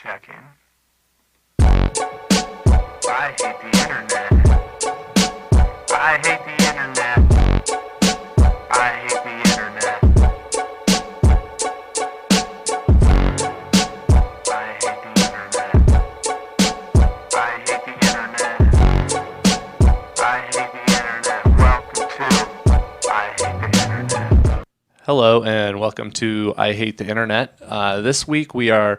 Checking. I hate the internet. I hate the internet. I hate the internet. I hate the internet. I hate the internet. I hate the internet. Welcome to I hate the internet. Hello and welcome to I Hate the Internet. This week we are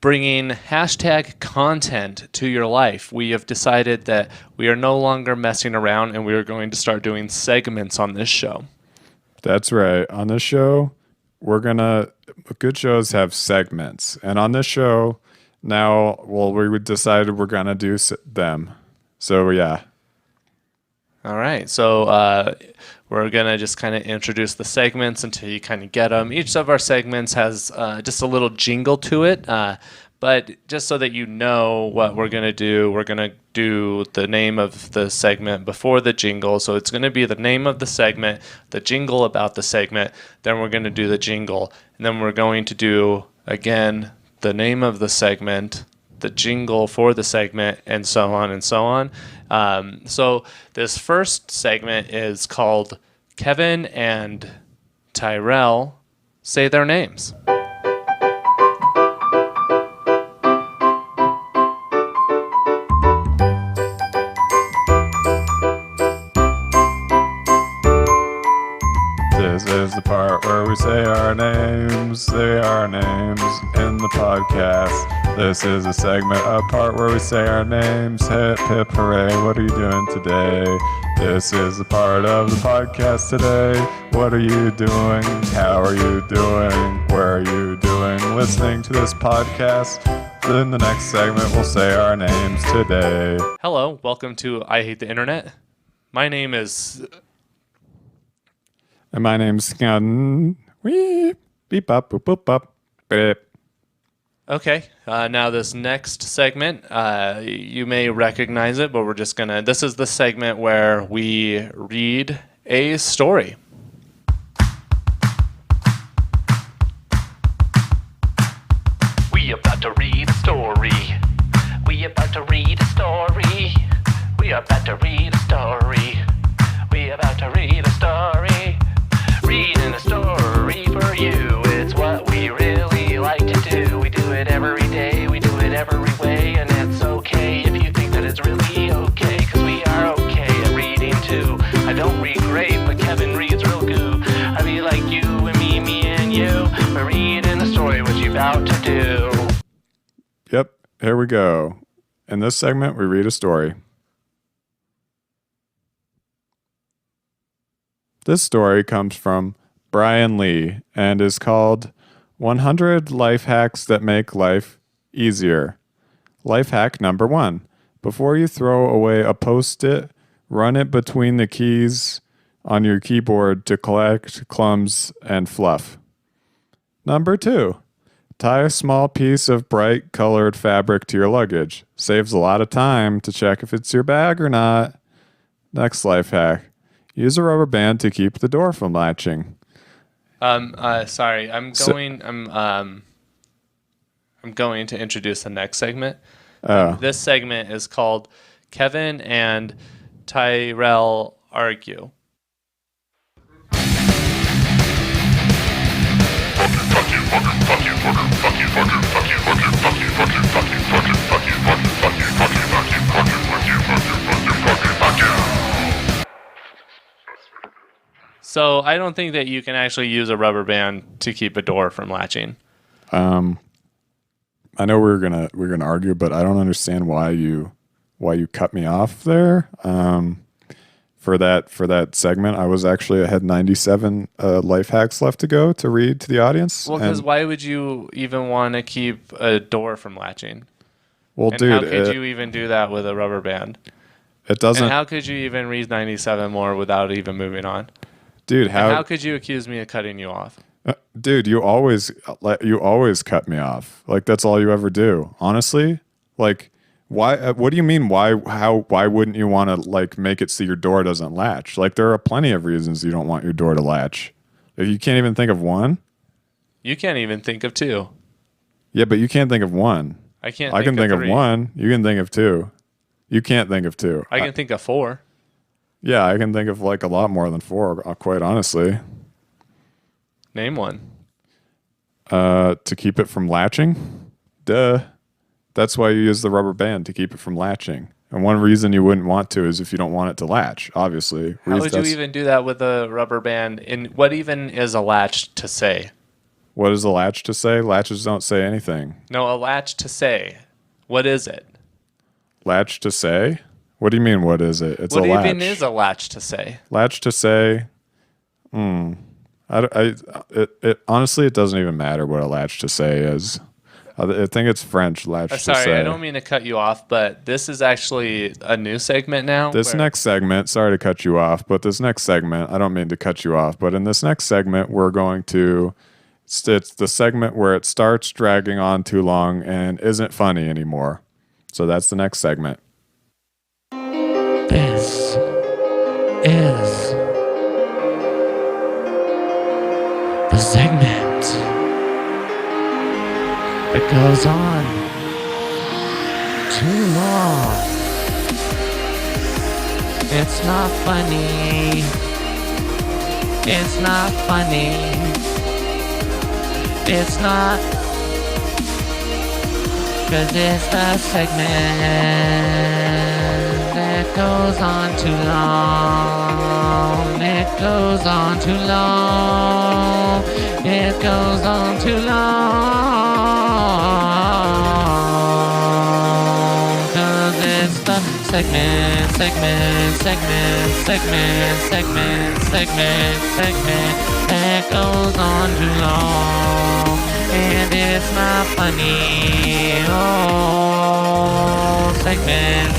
bringing hashtag content to your life. We have decided that we are no longer messing around and we are going to start doing segments on this show. That's right. On this show, good shows have segments. And on this show, we decided we're going to do them. So, yeah. All right. So we're going to just kind of introduce the segments until you kind of get them. Each of our segments has just a little jingle to it. But just so that you know what we're going to do the name of the segment before the jingle. So it's going to be the name of the segment, the jingle about the segment. Then we're going to do the jingle. And then we're going to do, again, the name of the segment, the jingle for the segment, and so on and so on. So this first segment is called Kevin and Tyrell Say Their Names. This is the part where we say our names in the podcast. This is a part where we say our names. Hip, hip, hooray, what are you doing today? This is a part of the podcast today. What are you doing? How are you doing? Where are you doing? Listening to this podcast. In the next segment, we'll say our names today. Hello, welcome to I Hate the Internet. My name is... And my name's Weep, beep, up, boop, boop, up, beep. Okay, now this next segment, you may recognize it, but this is the segment where we read a story. We about to read a story. We about to read a story. We about to read a story. We about to read a story. Reading a story for you. It's what we really like to do. We do it every day. We do it every way. And it's okay if you think that it's really okay. Because we are okay at reading too. I don't read great, but Kevin reads real good. I be like you and me and you. We're reading a story. What you about to do? Yep, here we go. In this segment, we read a story. This story comes from Brian Lee and is called 100 Life Hacks That Make Life Easier. Life hack number 1. Before you throw away a Post-it, run it between the keys on your keyboard to collect clumps and fluff. Number 2. Tie a small piece of bright colored fabric to your luggage. Saves a lot of time to check if it's your bag or not. Next life hack. Use a rubber band to keep the door from latching. Sorry, I'm going to introduce the next segment. This segment is called Kevin and Tyrell Argue. So I don't think that you can actually use a rubber band to keep a door from latching. I know we're gonna argue, but I don't understand why you cut me off there. For that segment, I had 97 life hacks left to go to read to the audience. Well, because why would you even want to keep a door from latching? Well, and dude, how could you even do that with a rubber band? It doesn't. And how could you even read 97 more without even moving on? Dude, how could you accuse me of cutting you off? Dude, you always cut me off. Like, that's all you ever do. Honestly, like, why? What do you mean? Why wouldn't you want to like make it so your door doesn't latch? Like, there are plenty of reasons you don't want your door to latch. If you can't even think of one. You can't even think of two. Yeah, but you can't think of one. I can't. I can think of three. one. You can think of two. You can't think of two. I can think of four. Yeah, I can think of like a lot more than four, quite honestly. Name one. To keep it from latching? Duh. That's why you use the rubber band, to keep it from latching. And one reason you wouldn't want to is if you don't want it to latch, obviously. How would you even do that with a rubber band? And what even is a latch to say? What is a latch to say? Latches don't say anything. No, a latch to say. What is it? Latch to say? What do you mean, what is it? It's What a latch. even is a latch to say? Latch to say? Honestly, it doesn't even matter what a latch to say is. I think it's French, latch to say. Sorry, I don't mean to cut you off, but this is actually a new segment now. This next segment, sorry to cut you off, but this next segment, I don't mean to cut you off, but in this next segment, we're going to, it's the segment where it starts dragging on too long and isn't funny anymore. So that's the next segment. This is the segment that goes on too long. It's not funny. It's not funny. It's not. 'Cause it's the segment that goes on too long. It goes on too long. It goes on too long. 'Cause it's the segment that goes on too long. And it's not funny. Oh, segment.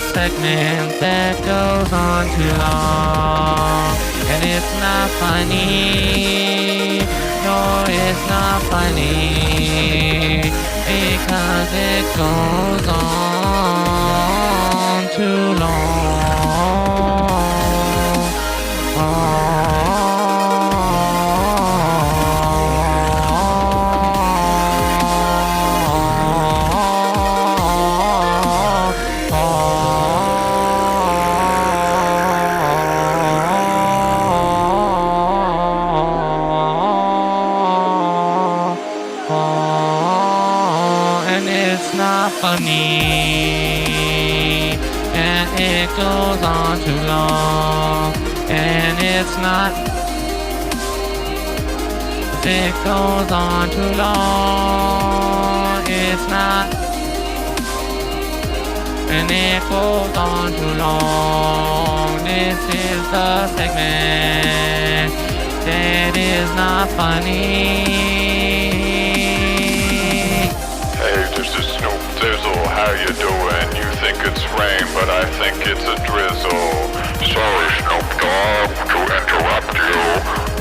Segment that goes on too long. And it's not funny. No, it's not funny. Because it goes on too long. And it's not funny, and it goes on too long, and it's not. It goes on too long, it's not. And it goes on too long. This is the segment that is not funny. Hey, this is Snoop Dizzle. How you doing? You think it's rain, but I think it's a drizzle. Sorry, Snoop Dogg, to interrupt you.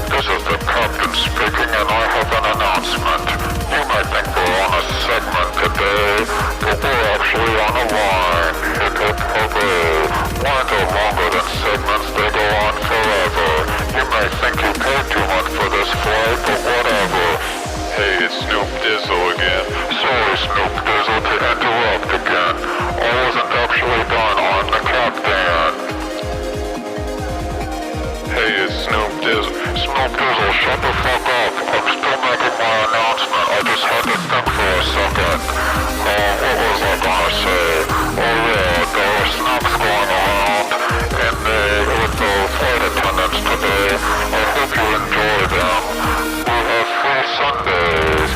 This is the captain speaking, and I have an announcement. You might think we're on a segment today, but we're actually on a line. Hip hip hooray. Lines are longer than segments, they go on forever. You may think you paid too much for this flight, but whatever. Hey, it's Snoop Dizzle again. Sorry, Snoop Dizzle, to interrupt again. I wasn't actually done. I'm the captain. Hey, it's Snoop Dizzle. Snoop Dizzle, shut the fuck up. I'm still making my announcement. I just had to think for a second. What was I gonna say? Oh yeah, there were snaps going around, and with the flight attendants today. I hope you enjoy them. We have free Sundays.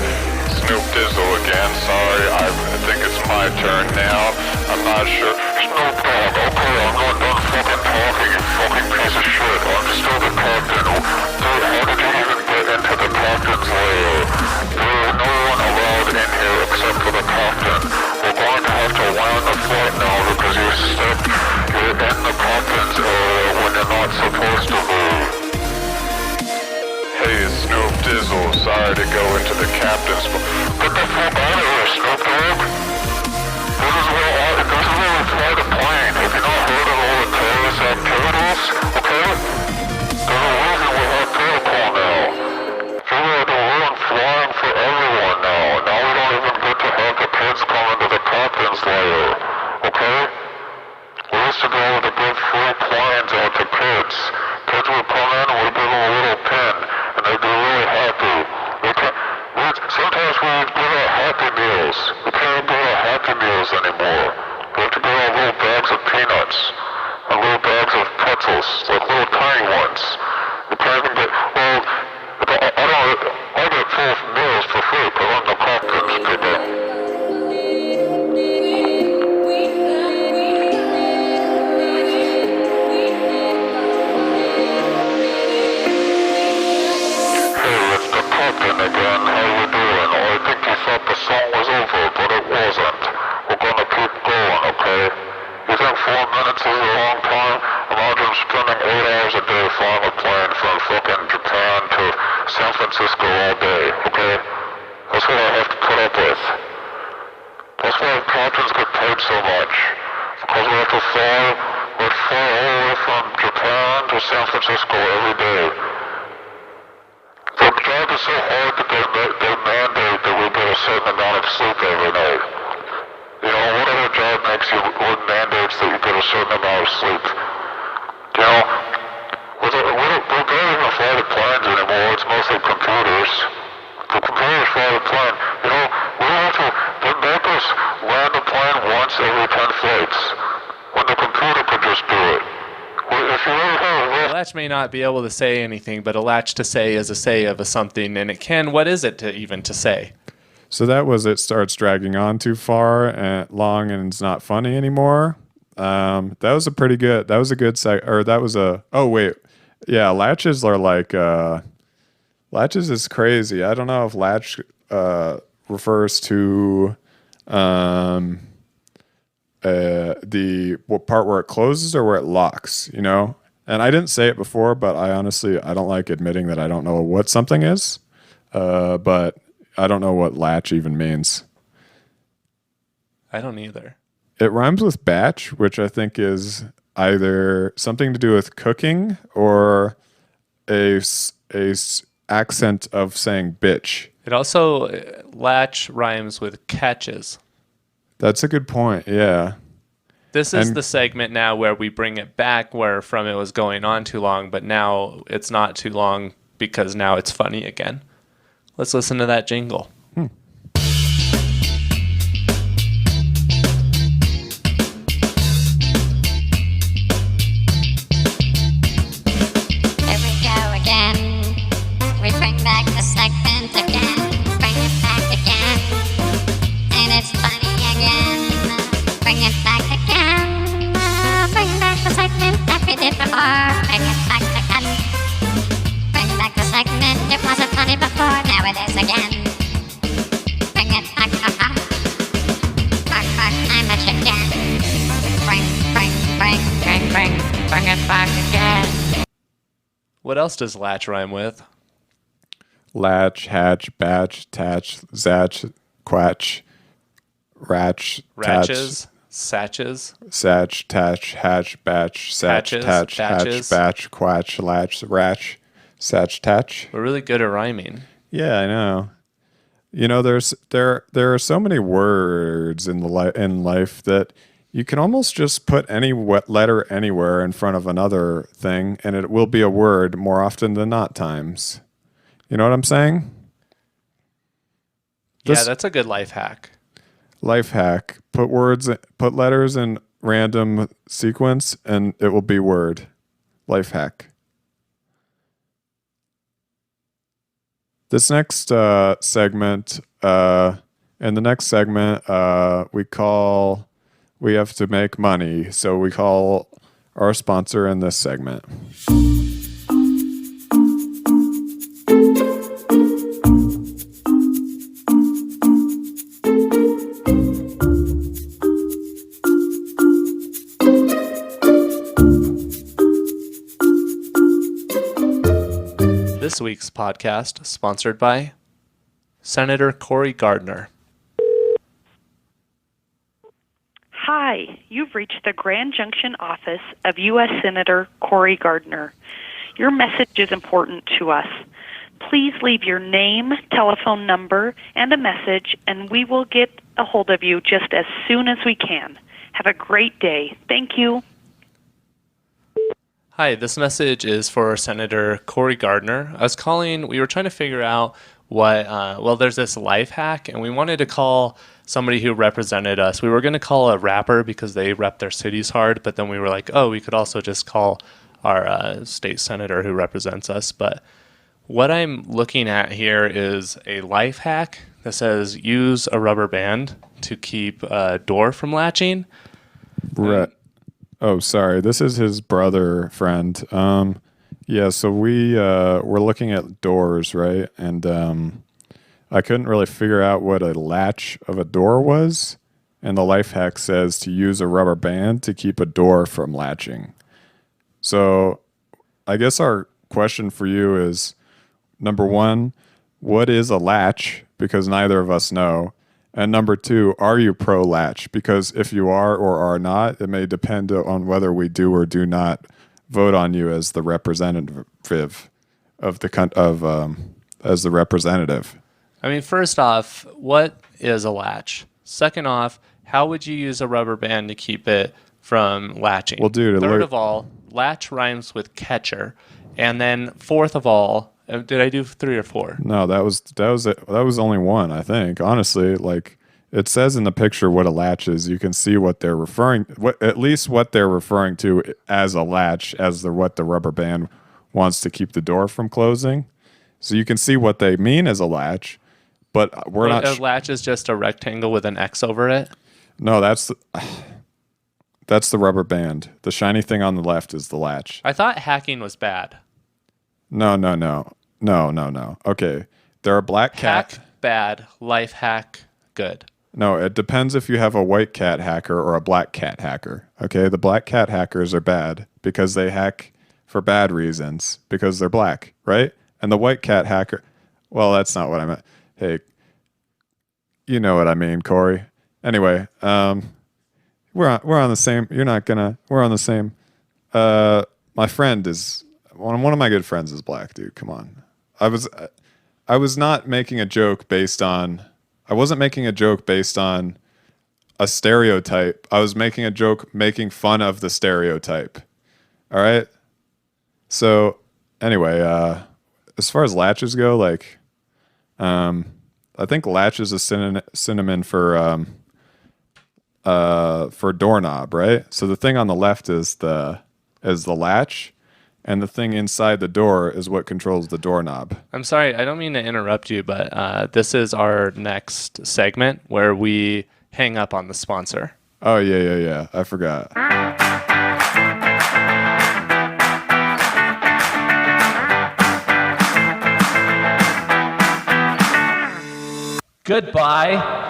Snoop Dizzle again, sorry, I think it's my turn now. I'm not sure. Snoop Dogg, okay, I'm not done fucking talking, you fucking piece of shit. I'm still the captain. Dude, how did you even get into the captain's lair? There's no one allowed in here except for the captain. We're going to have to land the flight now because you're in the captain's area when you're not supposed to be. Hey, it's Snoop Dizzle. Sorry to go into the captain's. Get the fuck out of here, Snoop Dogg. This is where we fly the plane. Have you not heard it all the used to be able to give free planes out to kids. Kids would come in and we'd give them a little pin, and they'd be really happy. Sometimes we would give out Happy Meals. We can't give out Happy Meals anymore. We have to give out little bags of peanuts and little bags of pretzels, like little tiny ones. We can't even get, well, I get full meals for free because I'm the Hopkins people. Again, how you doing? I think you thought the song was over, but it wasn't. We're gonna keep going, okay? You think 4 minutes is a long time? Imagine spending 8 hours a day flying a plane from fucking Japan to San Francisco all day, okay? That's what I have to put up with. That's why captains get paid so much. Because we have to fly all the way from Japan to San Francisco every day. The job is so hard that they mandate that we get a certain amount of sleep every night. You know, what other job mandates that you get a certain amount of sleep? You know, we don't even fly the planes anymore. It's mostly computers. The computers fly the plane. You know, they make us land a plane once every 10 flights when the computer could just do it. If you really have A latch may not be able to say anything, but a latch to say is a say of a something, and it can. What is it to say? So that was it starts dragging on too far and long and it's not funny anymore. That was a pretty good. That was a good oh wait, yeah. Latches are like latches is crazy. I don't know if latch refers to the part where it closes or where it locks. You know. And I didn't say it before, but I don't like admitting that I don't know what something is. But I don't know what latch even means. I don't either. It rhymes with batch, which I think is either something to do with cooking or a accent of saying bitch. It also, latch rhymes with catches. That's a good point, yeah. This is the segment now where we bring it back where from it was going on too long, but now it's not too long because now it's funny again. Let's listen to that jingle. Here we go again. We bring back the segment again. Bring it back again. And it's funny again. Bring it back again. Bring back the segment that we did before. Bring it back again. Bring back the segment. It wasn't funny before. Now it is again. Bring it back. I'm a chicken. Bring it back again. What else does latch rhyme with? Latch, hatch, batch, tatch, zatch, quatch, ratch, Ratches, satches, satch, tatch, hatch, batch, satch, Hatches, tatch, batches. hatch, batch, quatch, latch, ratch, satch, tatch. We're really good at rhyming. Yeah, I know. You know, there are so many words in life that you can almost just put any letter anywhere in front of another thing, and it will be a word more often than not times. You know what I'm saying? Yeah, that's a good life hack. Life hack. Put letters in random sequence, and it will be word. Life hack. This next segment, in the next segment, we have to make money. So we call our sponsor in this segment. This week's podcast sponsored by Senator Cory Gardner. Hi, you've reached the Grand Junction office of U.S. Senator Cory Gardner. Your message is important to us. Please leave your name, telephone number, and a message, and we will get a hold of you just as soon as we can. Have a great day. Thank you. Hi, this message is for Senator Cory Gardner. I was calling, we were trying to figure out what, there's this life hack, and we wanted to call somebody who represented us. We were going to call a rapper because they rep their cities hard, but then we were like, oh, we could also just call our state senator who represents us. But what I'm looking at here is a life hack that says use a rubber band to keep a door from latching. Oh, sorry. This is his brother friend. Yeah, so we're looking at doors, right? And I couldn't really figure out what a latch of a door was. And the life hack says to use a rubber band to keep a door from latching. So I guess our question for you is, number one, what is a latch? Because neither of us know. And number two, are you pro-latch? Because if you are or are not, it may depend on whether we do or do not vote on you as the representative as the representative. I mean, first off, what is a latch? Second off, how would you use a rubber band to keep it from latching? Well, dude, third of all, latch rhymes with catcher. And then fourth of all, did I do 3 or 4? No, that was only one, I think. Honestly, like it says in the picture what a latch is. You can see what they're referring to as a latch, as what the rubber band wants to keep the door from closing. So you can see what they mean as a latch, but we're not. A latch is just a rectangle with an X over it. No, that's the rubber band. The shiny thing on the left is the latch. I thought hacking was bad. No. Okay, there are black cat. Hack bad, life hack good. No, it depends if you have a white cat hacker or a black cat hacker. Okay, the black cat hackers are bad because they hack for bad reasons because they're black, right? And the white cat hacker, well, that's not what I meant. Hey, you know what I mean, Cory. Anyway, we're on the same. We're on the same. My friend is one of my good friends is black, dude. Come on. I was not making a joke based on. I wasn't making a joke based on a stereotype. I was making a joke making fun of the stereotype. All right. So anyway, as far as latches go, like, I think latch is a synonym for doorknob, right? So the thing on the left is the latch, and the thing inside the door is what controls the doorknob. I'm sorry, I don't mean to interrupt you, but this is our next segment where we hang up on the sponsor. Oh, yeah. I forgot. Goodbye.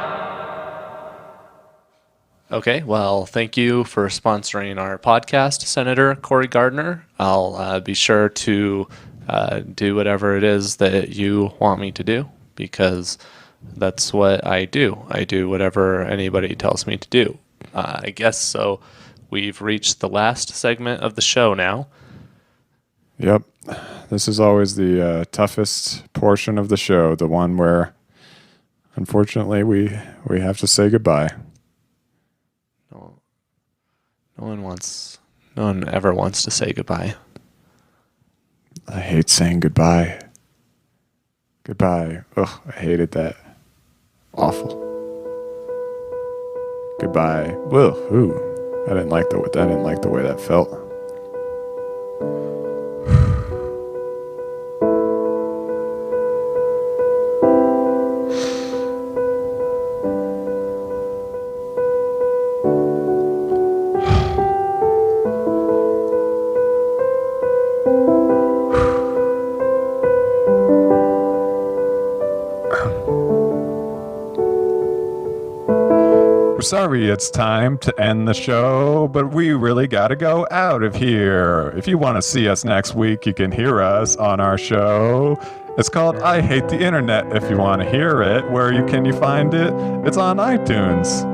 Okay, well, thank you for sponsoring our podcast, Senator Cory Gardner. I'll be sure to do whatever it is that you want me to do, because that's what I do. I do whatever anybody tells me to do. I guess so. We've reached the last segment of the show now. Yep. This is always the toughest portion of the show, the one where, unfortunately, we have to say goodbye. No one ever wants to say goodbye. I hate saying goodbye. Goodbye. Ugh, I hated that. Awful. Goodbye. Ugh, ooh. I didn't like the way that felt. Sorry, it's time to end the show, but we really gotta go out of here. If you want to see us next week, you can hear us on our show. It's called I Hate the Internet. If you want to hear it, where can you find it? It's on iTunes.